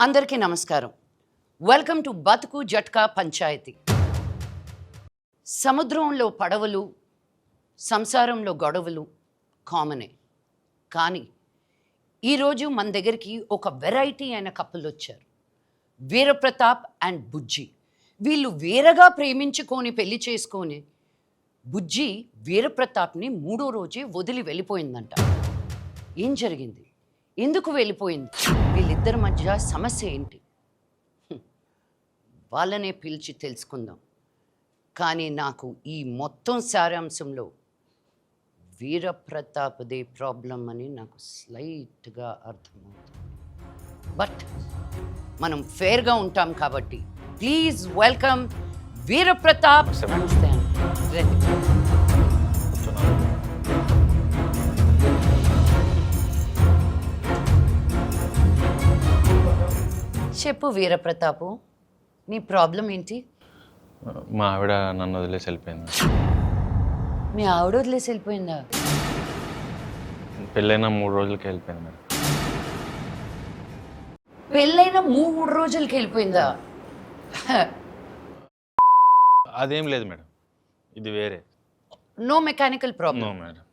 అందరికీ నమస్కారం. Welcome to బతుకు జట్కా పంచాయతీ. సముద్రంలో పడవలు, సంసారంలో గొడవలు కామనే. కానీ ఈరోజు మన దగ్గరికి ఒక వెరైటీ అయిన కపుల్ వచ్చారు. వీరప్రతాప్ అండ్ బుజ్జి. వీళ్ళు వేరగా ప్రేమించుకొని పెళ్లి చేసుకొని బుజ్జి వీరప్రతాప్ని 3వ రోజే వదిలి వెళ్ళిపోయిందంట. ఏం జరిగింది? ఎందుకు వెళ్ళిపోయింది? వీళ్ళిద్దరి మధ్య సమస్య ఏంటి? వాళ్ళనే పిలిచి తెలుసుకుందాం. కానీ నాకు ఈ మొత్తం సారాంశంలో వీరప్రతాప్దే ప్రాబ్లం అని నాకు స్లైట్గా అర్థమవుతుంది. బట్ మనం ఫేర్గా ఉంటాం కాబట్టి ప్లీజ్ వెల్కమ్ వీరప్రతాప్. నమస్తే అండి. చెప్పు వీరప్రతాపు, నీ ప్రాబ్లం ఏంటి? మా ఆవిడ నన్ను వదిలేసి వెళ్ళిపోయింది. మీ ఆవిడ వదిలేసి వెళ్ళిపోయిందా? పెళ్ళైన 3 రోజులకి వెళ్ళిపోయింది మేడం. పెళ్ళైన 3 రోజులకి వెళ్ళిపోయిందా? అదేం లేదు మేడం, ఇది వేరే. No mechanical problem. No madam.